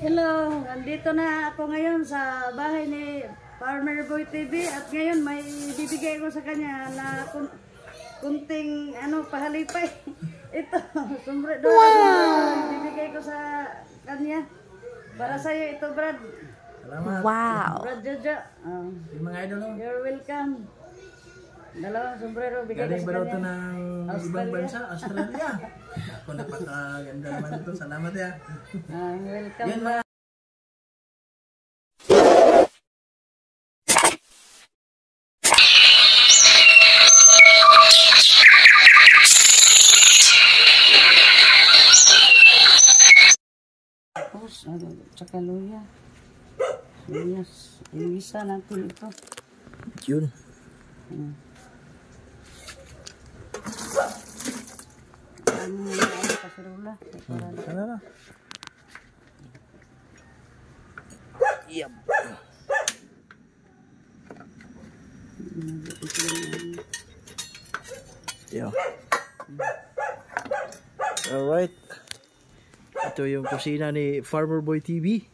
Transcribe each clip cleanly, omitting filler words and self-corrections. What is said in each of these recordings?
Hello, nandito na ako ngayon sa bahay ni Farmer Boy TV at ngayon may bibigay ko sa kanya na kunting pahalipay. Ito, sumbre doon. Wow! Bibigay ko sa kanya. Para sa iyo ito, Brad. Salamat. Wow. Brad Jojo. Yung mga idol, no? You're welcome. Dalawang sombrero bigay ko galing sa ba raw kanya. ito ng ibang bansa, Australia? Ako napakaganda naman ito. Salamat ya. Welcome. Yan mga tsaka luya. Yung isa natin ito. yun. Ano kasirula? Sana na. Yep. Yo. Alright. Ito yung kusina ni Farmer Boy TV.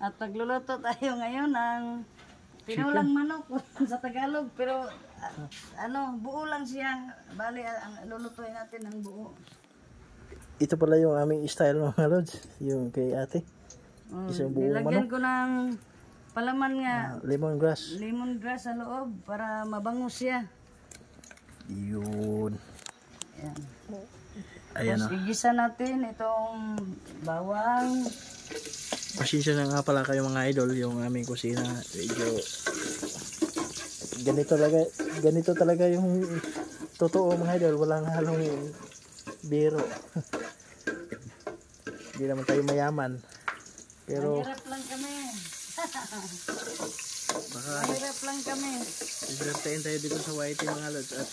At pagluluto tayo ngayon ng pinulang manok sa Tagalog, pero buo lang siya. Bali, ang lulutuin natin ng buo. Ito pala yung aming style mga lods, yung kay ate. Isang buong Nilagyan manok. ko ng palaman nga, Lemongrass sa loob para mabango siya. Yun. Ayan. Ayan o. Tapos igisa natin itong bawang. Pasensya na nga pala kayo mga idol, yung aming kusina. Medyo ganito talaga yung totoo mga idol. Walang halong biro. Hindi naman tayo mayaman. Pero Mahirap lang kami. Mahirap lang kami. isiraptain tayo dito sa YT mga lods at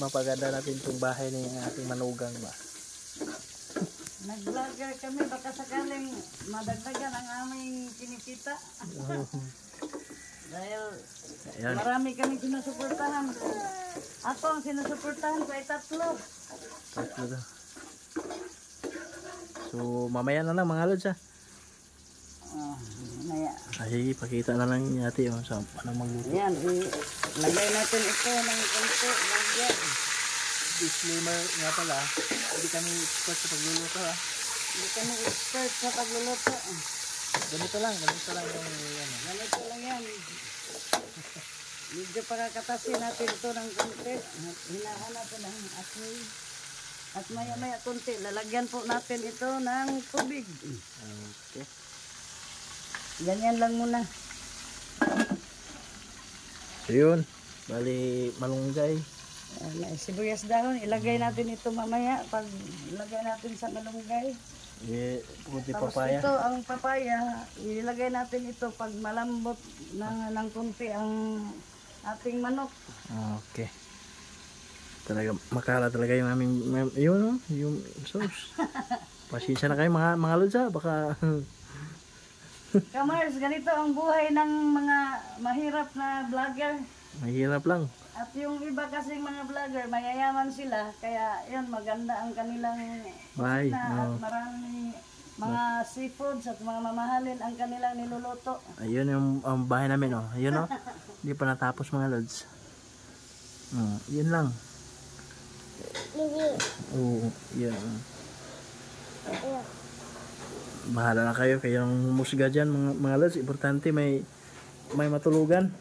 mapaganda natin itong bahay ng ating manugang ba. Nag-vlogger kami, baka sakaling madagdagan ang aming kinikita. Dahil Ayan. marami kami sinusuportahan. Ako ang sinusuportahan ko ay tatlo. Tatlo daw. So mamaya na lang mga lods ha. Maya. Ay, pakita na lang natin sa anong magluto. Ayan, ilagay natin ito ng konti. Lagyan. Disclaimer nga pala, hindi kami expert sa pagluluto ha. Hindi kami expert sa pagluluto. Ganito lang yung Ganito lang yan. Medyo pakakatasin natin ito ng konti. Hinahan natin ang apoy. At maya-maya konti, lalagyan po natin ito ng tubig. Okay. Ganyan lang muna. So yun, bali malunggay. Sibuyas dahon, ilagay natin ito mamaya pag ilagay natin sa malunggay. Puti Tapos papaya. ito, ang papaya, ilagay natin ito pag malambot ng konti ang ating manok. Okay. Talaga, makala talaga yung aming, yun yung sauce. Pasensya na kayo mga lods ha, baka... Kamars, ganito ang buhay ng mga mahirap na vlogger. Mahirap lang. At yung iba kasing mga vlogger, mayayaman sila, kaya yun, maganda ang kanilang Bye. at marami mga seafoods at mga mamahalin ang kanilang niluluto. Ayun yung bahay namin oh. Ayun oh. Hindi pa natapos mga lods. Yun lang. Oo, yun. Bahala na kayo, kayong musga dyan mga lods. Importante may matulugan.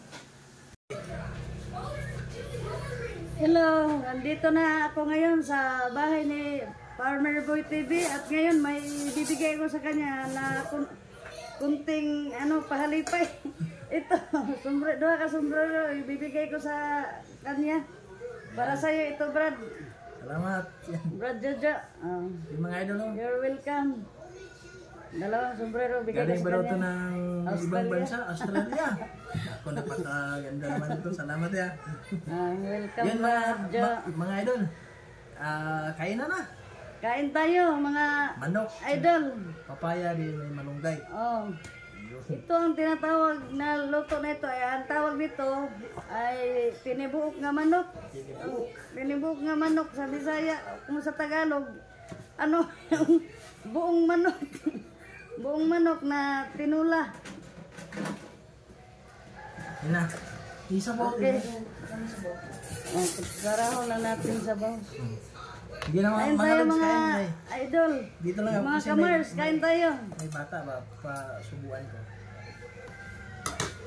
Hello, nandito na ako ngayon sa bahay ni Farmer Boy TV at ngayon may bibigay ko sa kanya na kunting pahalipay. Ito, doon ka sombrero, ibibigay ko sa kanya. Para sa iyo ito, Brad. Salamat. Brad Jojo. Yung mga idol no? You're welcome. Dalawang sombrero bigay ko galing sa ba raw ito kanya. ng ibang bansa, Australia? Ako napakaganda naman ito. Salamat ya. Welcome, Yan Brad Jo. mga idol. Kain na. Kain tayo, mga Manok. idol. Papaya din may malunggay. Oh. Ito ang tinatawag na luto na ito. Ang tawag dito ay tinibuok nga manok. Tinibuok nga manok sa Bisaya, kung sa Tagalog ano, buong manok. Buong manok na tinula. Yan na. Isa po. Okay. Okay, saraho lang natin sa baw. Hindi na Kain mga tayo lods, mga kain na eh. idol. Dito lang ako Mga kasi kamars, kain tayo. may bata ba, pasubuan ko.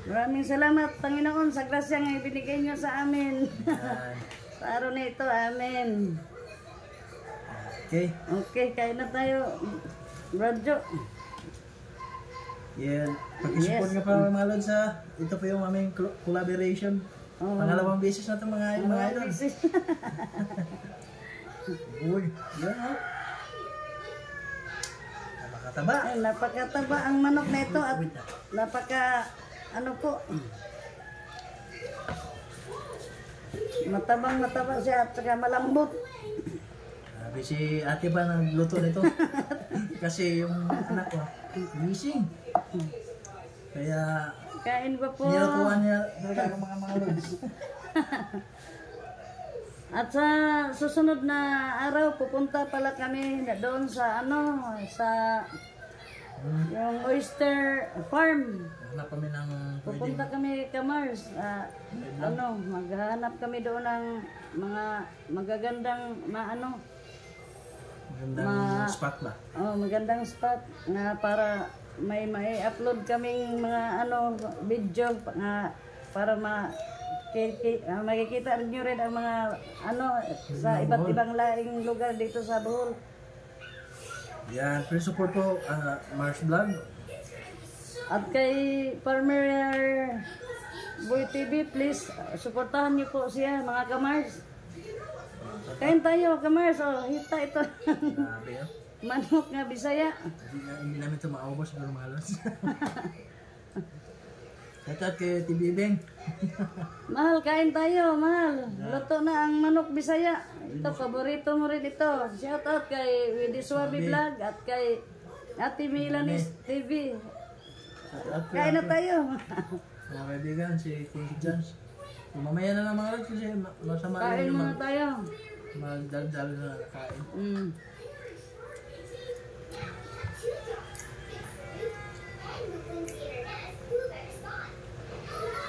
Maraming salamat, Panginoon, sa grasyang ibinigay niyo sa amin. Yan. Sa araw na ito, amen. Okay. Okay, kain na tayo. Bradjo. Yan. Pag-support Yes. ka pa mga lods ha. Ito po yung aming collaboration. Oh. Pangalawang beses na ito mga idol. Uy, yan ha. Napakataba. Ay, napakataba ang manok na ito at napaka, ano po, mataba siya at saka malambot. Sabi si ate ba nagluto nito? Kasi yung anak ko, gising. Kaya, Kain pa po. nilakuha niya talaga ang mga lods. At sa susunod na araw, pupunta pala kami doon sa ano, sa yung oyster farm. Hanap kami ng Pupunta kami Kamars. Ano, maghahanap kami doon ng mga magagandang magandang spot ba? magandang spot na para may upload kaming mga video na para makikita niyo rin ang mga sa iba't ibang laing lugar dito sa Bohol. Yan, please support po Mars Vlog. At kay Farmer Boy TV, please suportahan niyo po siya mga Kamars. Kain tayo Kamars, hita ito. Grabe yun. Manok nga Bisaya. Hindi namin ito maubos pero mahalos. Shout kay TV Beng. Mahal, kain tayo, mahal. Luto na ang manok Bisaya. Ito, paborito mo rin ito. Shout out kay Widiswabi Vlog at kay Ate Milanis TV. Kain na tayo. Mga kaibigan, si King Jones. Mamaya na lang mga lods kasi masama Kain rin muna tayo. magdaldal na kain.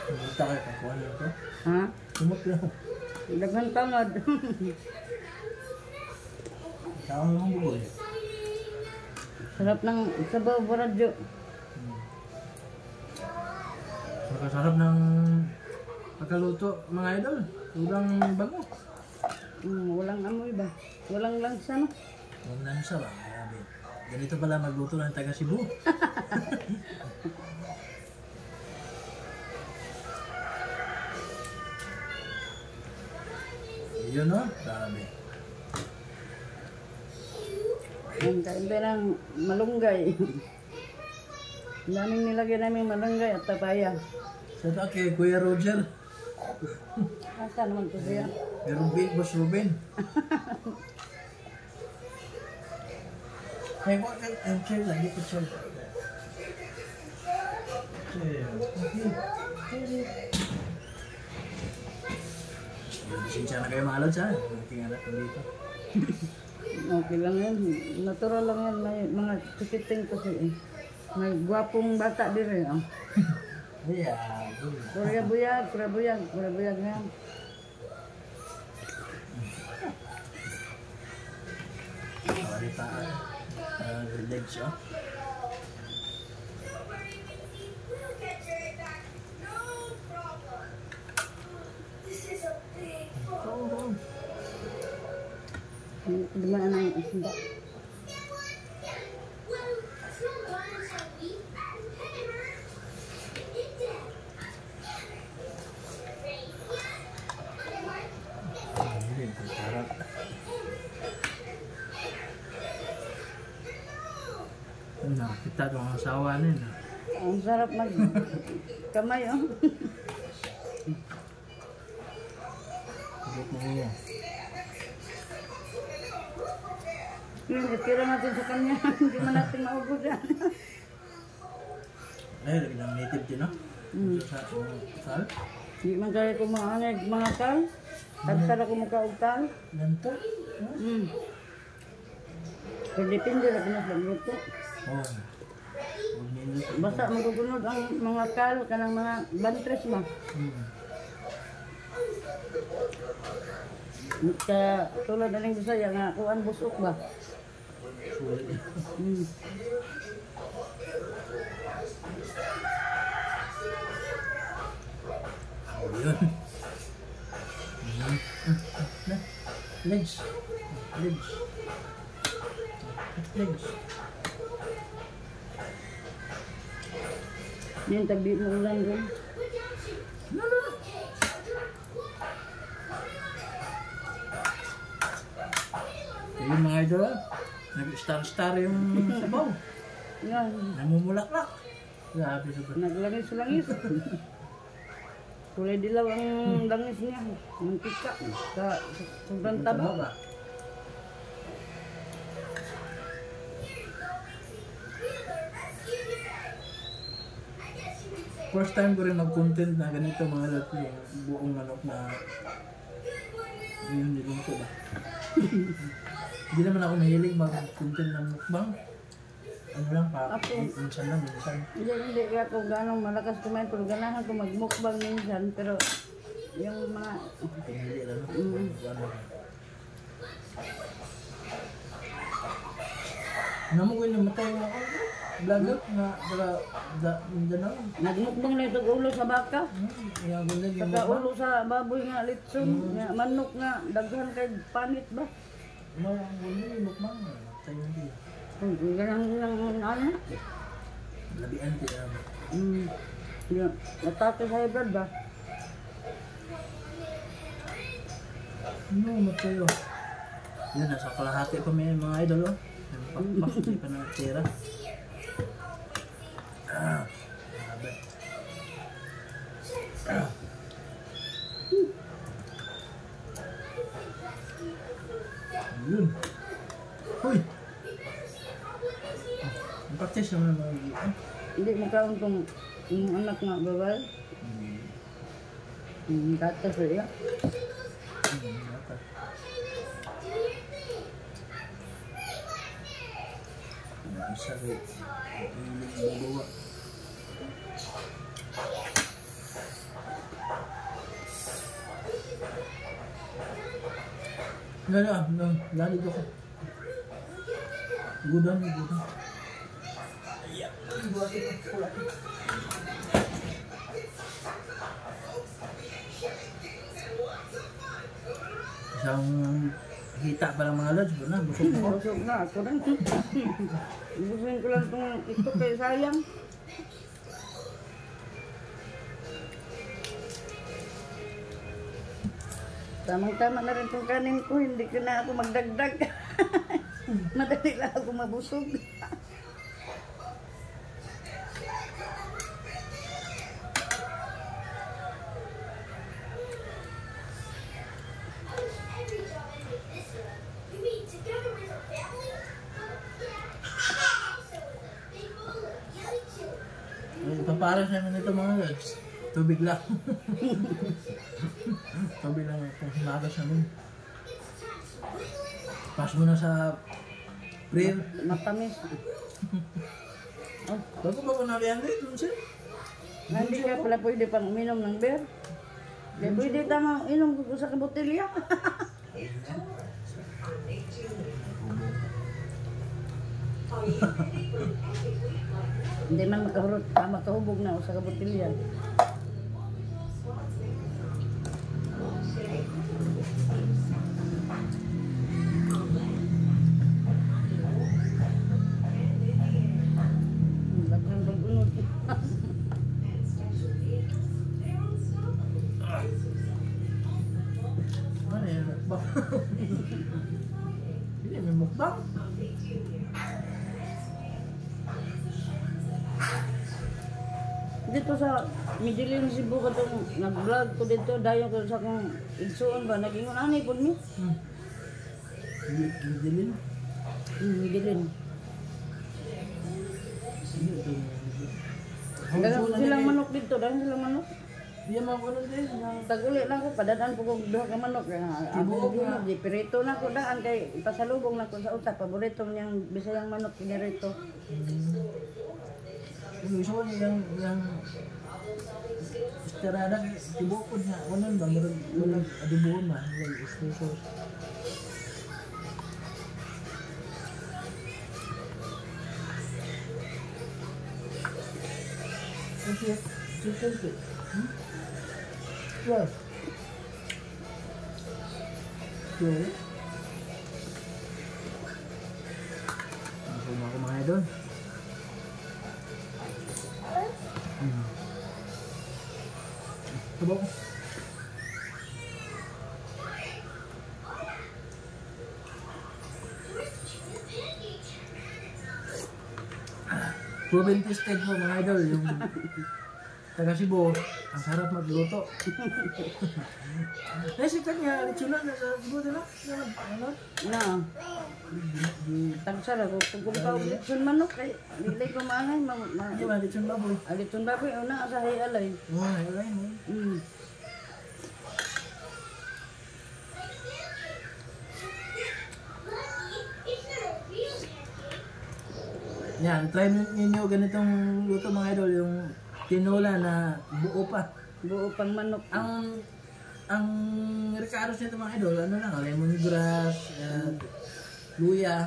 Buta kayo, kakuha na ito. Ha? Sumot lang. Daghang tangad. Saan mo bugoy? Sarap ng sabaw Boradyo. Nakasarap ng pagkaluto mga idol. Sobrang bango. Walang amoy ba? Walang langsa, no? Huwag na siya ba? Grabe. Ganito pala magluto ng taga Cebu. Yun no? Grabe. Ang kain tayo ng malunggay. Ang daming nilagay namin malunggay at papaya. Sa ito kay Kuya Roger. Asa naman to siya? Kay Ruben, Boss Ruben. Kaya ko, ang chair lagi po chair. Bisensya na kayo mga lods ha. Ating anak ko dito. Okay lang yan. Natural lang yan. May mga tikiting kasi eh. May gwapong bata din eh. Oh. Ayan. Pura buyag nga. Kawali pa. Legs oh. Dumaan na yung isda. Nakita ito ang asawa nila. Ang sarap mag kamay oh. Sagot mo niya. Yun, itira natin sa kanya. Hindi man natin maubos yan. Ay, lagi ng native din no? Sa sal. Hindi man kaya kumangag mga kal. Tagtara ko mukha og kal. Ganto. Pero depende na kung nagluto. Oh. Basta magugunod ang mga kal, kanang mga bantres ba? Kaya tulad na lang Bisaya nga, kuan busok ba? Yun. Legs. Legs. Legs. Yan, tabi mo ulan doon. Yung mga idol, nag-star-star yung sabaw. Yan, Namumulaklak. Grabe sa naglangis-langis. Kulay dilaw ang langis niya. Mantika. Sa sobrang taba. ba? First time ko rin mag-content na ganito mga lahat yung buong manok na yun nilungko ba? Hindi naman ako mahilig mag-content ng mukbang. Ano lang pa, minsan lang, minsan. Hindi ka kung gano'ng malakas kumain, pero ganahan ko magmukbang minsan, pero yung mga... Pinili lang. Naman ko yung namatay mo ako. Vlogger na Mindanao. Nagmukbang na itong ulo sa baka. Yung ganun yung Saka ulo sa baboy nga, litson, nga, manok nga, daghan kay panit ba? Ano ang gulo yung mukbang? Namatay mo din. Kung ganahan lang ano? Labian din naman. Yun, natake sa hybrid ba? Ano, matay oh. Yun, nasa kalahati pa may mga idol oh. Pakpak, hindi pa nakatira. Grabe. Yun. Uy! Ang practice naman ng mga Hindi mo kaon kung yung anak nga babae. Kata sa iya. Isa rin. Ilig babawa. Lali ko. Gudan. Isang hita pa ng mga lods, busog ko. Busog na, ako rin. Busogin ko lang itong ito kay sayang. Tamang-tama na rin itong kanin ko, hindi ko na ako magdagdag. Madali lang ako mabusog. Paparas namin ito mga lods. Tubig lang. Tubig lang itong hinagas namin. Pas mo na sa prayer. Matamis. Oh, Bago ba ko nariyan dito? hindi ka pala pwede pang uminom ng beer. Hindi pwede tamang inom ko sa kabotilya. Hindi man makahurot, makahubog na ako sa kabotilya. Lagang pag-unod. Ano yan? Mukbang. Hindi, may mukbang. Dito sa Midilin, Cebu ka itong nag-vlog ko dito, dayo ko sa kong igsuon ba, nag-ingon anay po mi? Midilin. Midilin. Sige, ito. Dagang silang manok dito, dagang silang manok. Yan mga kuno din. Taguli lang ko, padadaan po kong duha ka manok. Tibuok Ako nga. di pirito na ko daan kay pasalubong na ko sa utak. Paborito niyang bisayang manok kinirito. Yung gusto ko yung istarada tibuok ko niya. Walang ba? Walang adubuhan ba? Walang espresso. Okay. Okay. Yes. Okay. Ako mga idol. Subok. Proven tested po mga idol, yung taga Cebu, ang sarap magluto. Naisipan niya, litsunan na sa Cebu, diba? Ano? Na. Tagsara ko kung ka litson manok kay dili ko maangay Di ba, litsun baboy? litson baboy una sa hayalay. Oo, alay mo. Yan, try ninyo ganitong luto mga idol, yung tinola na buo pa. Buo pang manok. Ang recaros nito mga idol, ano lang, lemongrass, luya,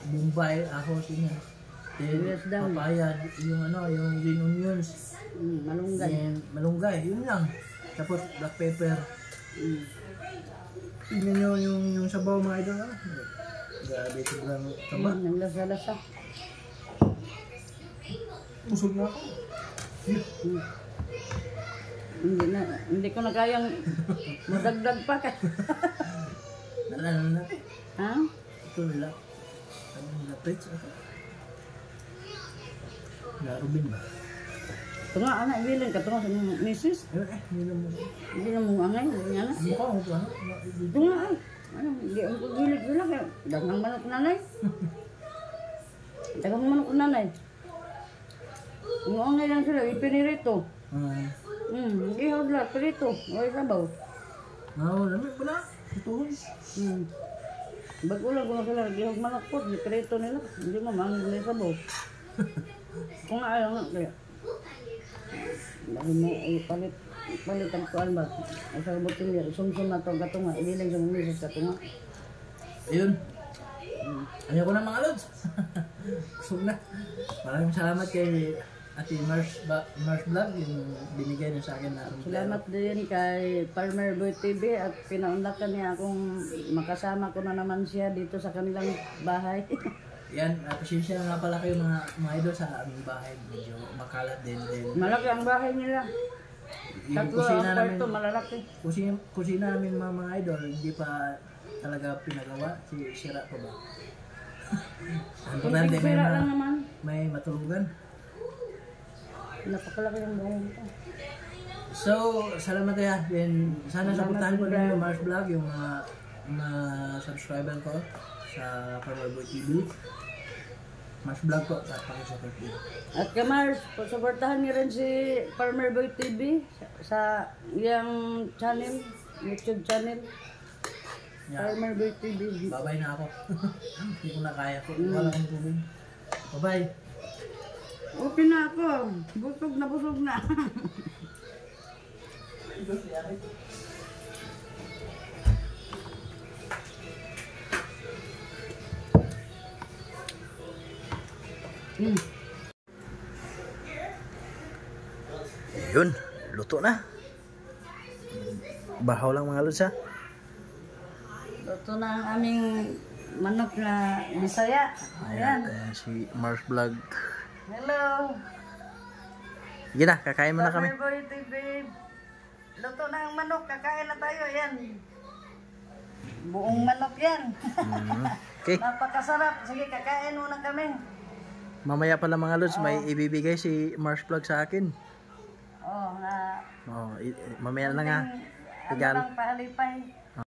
bombay, ahos, yun yan. Yes, dami. Papaya, yung ano, yung green onions, Malunggay. and malunggay, yun lang. Tapos black pepper. Tingnan nyo yung sabaw mga idol, ah. Grabe, sobrang taba. Naglasa-lasa. Busog na ako. Hindi ko na kayang madagdag pa ka. Nalala na. Ha? Ito nila. Ano nila, Pritz? Rubin ba? Tunga anak bilin ka tunga sa misis. Hindi na mo. Hindi na mo angay, hindi na. Mukha mo ano? Tunga ay. Ano, hindi ako gilit sila kaya dagang manok nanay. Dagang manok nanay. Ang angay lang sila, ipinirito. Ihaw sila, pirito. Ay sabaw. Lamig pala. Ituhon. Bago lang kung sila, ihaw manok po, ipirito nila. Hindi mo maangay nila sabaw. Kung nga ayaw nga, kaya. Dahil mo, palit ang kuan ba? Ang sa buting niya, sumsum na itong katunga, ililang sa mga misis katunga. Ayun. Ayaw ko na mga lods. Busog na. Maraming salamat kay Ate Mars Vlog yung binigay niya sa akin na Salamat din kay Farmer Boy TV at pinaunlakan niya akong makasama ko na naman siya dito sa kanilang bahay. Yan, pasensya na nga pala kayo mga idol sa aming bahay. Medyo makalat din. Malaki ang bahay nila. Yung Tatlo kusina ang namin, kwarto, malalaki. kusina namin mga idol, hindi pa talaga pinagawa. Sira pa ba? Ang importante Kunting sira lang naman. may matulugan. Napakalaki ang bahay nito. So, salamat kaya. Then, sana supportahan ko rin yung Mars Vlog, yung mga subscriber ko sa Farmer Boy TV. Mars Vlog ko sa Pakisupport TV. At Kamars, supportahan niyo rin si Farmer Boy TV sa iyang channel, YouTube channel. Yeah. Farmer Boy TV. Babay na ako. Hindi ko na kaya ko. Wala akong tubig. Bye-bye. Okay na ako. Busog na busog na. Yun, luto na. Bahaw lang mga lods ha. Ito na ang aming manok na Bisaya. Ayan. Ayan si Mars Vlog. Hello. Sige na, kakain mo na kami. Farmer Boy TV. Luto na ang manok. Kakain na tayo. Ayan. Buong manok yan. Okay. Napakasarap. Sige, kakain muna kami. Mamaya pala mga lods, may ibibigay si Mars Vlog sa akin. Oh, na Mamaya na nga. ano lang pahalipay.